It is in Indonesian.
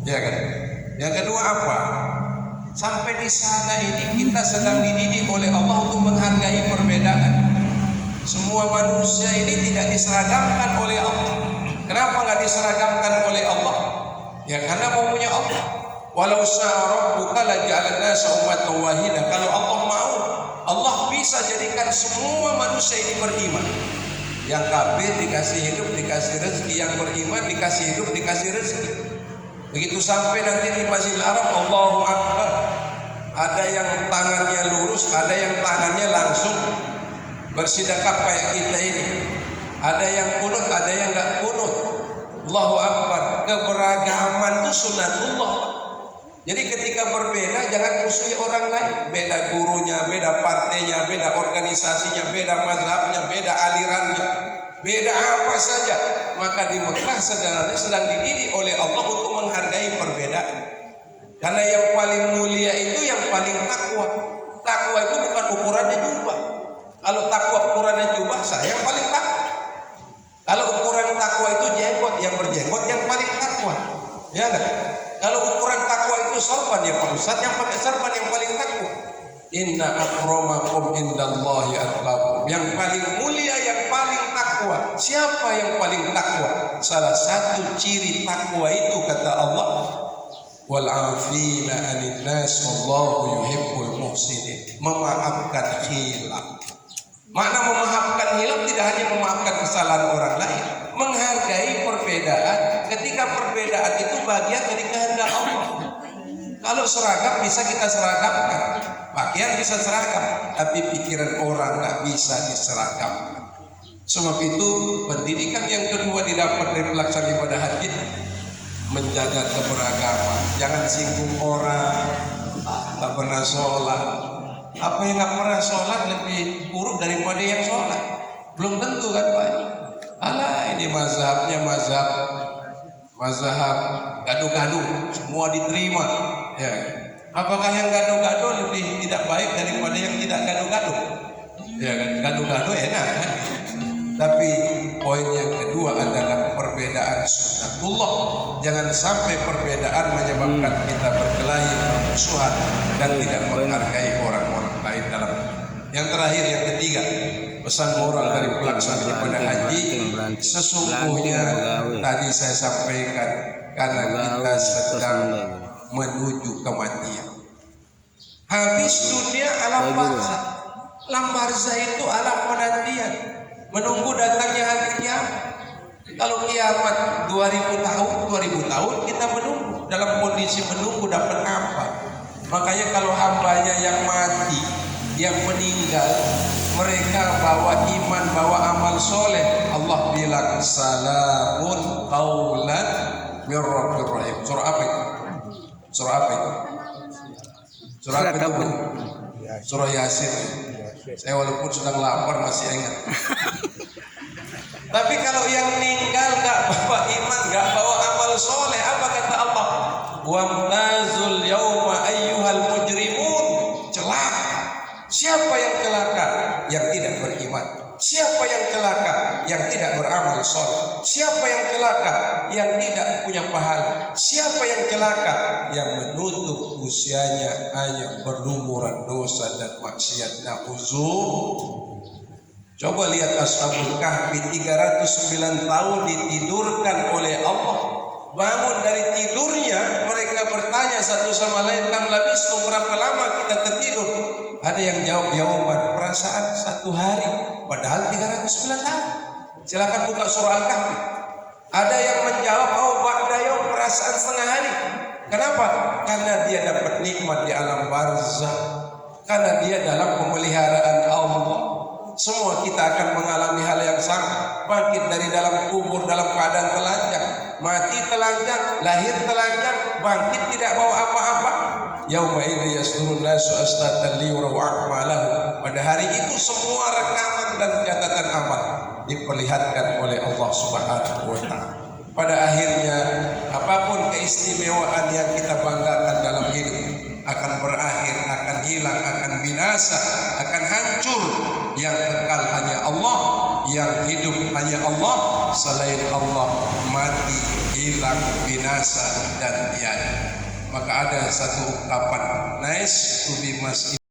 Ya kan? Yang kedua apa? Sampai di sana ini kita sedang dididik oleh Allah untuk menghargai perbedaan. Semua manusia ini tidak diseragamkan oleh Allah. Kenapa nggak diseragamkan oleh Allah? Ya karena maunya Allah. Walau syaa rabbuka laja'alan nasa ummatan wahidah. Kalau Allah mau, Allah bisa jadikan semua manusia ini beriman. Yang kafir dikasih hidup, dikasih rezeki. Yang beriman dikasih hidup, dikasih rezeki. Begitu sampai nanti di Masjidil Haram, Allahu Akbar. Ada yang tangannya lurus, ada yang tangannya langsung bersedekap kayak kita ini. Ada yang kunut, ada yang enggak kunut. Allahu Akbar. Keberagaman itu sunatullah. Jadi ketika berbeda jangan musuhi orang lain. Beda gurunya, beda partainya, beda organisasinya, beda mazhabnya, beda alirannya, beda apa saja. Maka di Mekah sebenarnya sedang dididik oleh Allah untuk menghargai perbedaan. Karena yang paling mulia itu yang paling takwa. Takwa itu bukan ukurannya jubah. Kalau takwa ukurannya jubah, saya yang paling takwa. Kalau ukuran takwa itu jenggot, yang berjenggot yang paling takwa. Ya kan? Kalau ukuran takwa itu sorban, ya Pak Ustadz yang pakai sorban yang paling takwa. Inna akramakum indallahi atqakum. Yang paling mulia, yang paling takwa. Siapa yang paling takwa? Salah satu ciri takwa itu kata Allah, wal afina 'anil nas wallahu yuhibbul muhsinin. Memaafkan khilaf. Makna memaafkan hilaf tidak hanya memaafkan kesalahan orang lain, menghargai perbedaan ketika perbedaan itu bagian dari kehendak Allah. Kalau seragam bisa kita seragamkan, pakaian bisa seragam, tapi pikiran orang nggak bisa diseragamkan. Sebab itu pendidikan yang kedua didapat dari pelaksanaan ibadah haji, menjaga keberagaman. Jangan singgung orang, tak pernah sholat. Apa yang nggak pernah sholat lebih buruk daripada yang sholat? Belum tentu kan Pak? Alah ini mazhabnya mazhab gaduh-gaduh, semua diterima. Ya. Apakah yang gaduh-gaduh lebih tidak baik daripada yang tidak gaduh-gaduh? Ya kan, gaduh-gaduh enak kan? Tapi poin yang kedua adalah perbedaan sunnatullah. Jangan sampai perbedaan menyebabkan kita berkelahi, bermusuhan, dan tidak menghargai orang-orang lain dalam. Yang terakhir, yang ketiga, pesan moral dari pelaksanaan ibadah haji. Sesungguhnya tadi saya sampaikan, karena kita sedang menuju kematian. Habis dunia alam barzah. Alam barzah itu alam penantian, menunggu datangnya hari kiamat. Kalau kiamat 2000 tahun kita menunggu. Dalam kondisi menunggu dapat apa? Makanya kalau hambanya yang mati, yang meninggal, mereka bawa iman, bawa amal soleh, Allah bilang salamun qaulan mir rabbir rahim. Surah apa itu? Surah apa itu? Surah apa itu? Surah Yasin. Saya walaupun sedang lapar masih ingat. Tapi kalau yang meninggal gak bawa iman, gak bawa amal soleh, apa kata Allah? Wamtazul yawma ayyuhal mujrimun. Celaka. Siapa yang celaka? Yang tidak beriman. Siapa yang celaka? Yang tidak beramal soleh. Siapa yang celaka? Yang tidak punya pahala. Siapa yang celaka? Yang menutup usianya hanya berlumuran dosa dan maksiat. Coba lihat Ashabul Kahfi, 309 tahun ditidurkan oleh Allah. Bangun dari tidurnya, mereka bertanya satu sama lain, kam labistum, berapa lama kita tertidur? Ada yang jawab jawaban, perasaan 1 hari, padahal 309 tahun. Silakan buka surah Al-Kahfi. Ada yang menjawab, oh ba'da yaum, perasaan setengah hari. Kenapa? Karena dia dapat nikmat di alam barzah. Karena dia dalam pemeliharaan Allah. Semua kita akan mengalami hal yang sama. Bangkit dari dalam kubur dalam keadaan telanjang, mati telanjang, lahir telanjang, bangkit tidak bawa apa-apa. Yauma idzi yasdurun nasu ashtatan liyuraw a'malahum. Pada hari itu semua rekaman dan catatan amal diperlihatkan oleh Allah Subhanahu wa taala. Pada akhirnya apapun keistimewaan yang kita banggakan dalam hidup akan berakhir, akan hilang, akan binasa, akan hancur. Yang kekal hanya Allah, yang hidup hanya Allah. Selain Allah mati, hilang, binasa, dan tiada. maka ada satu ungkapan, nice to be mas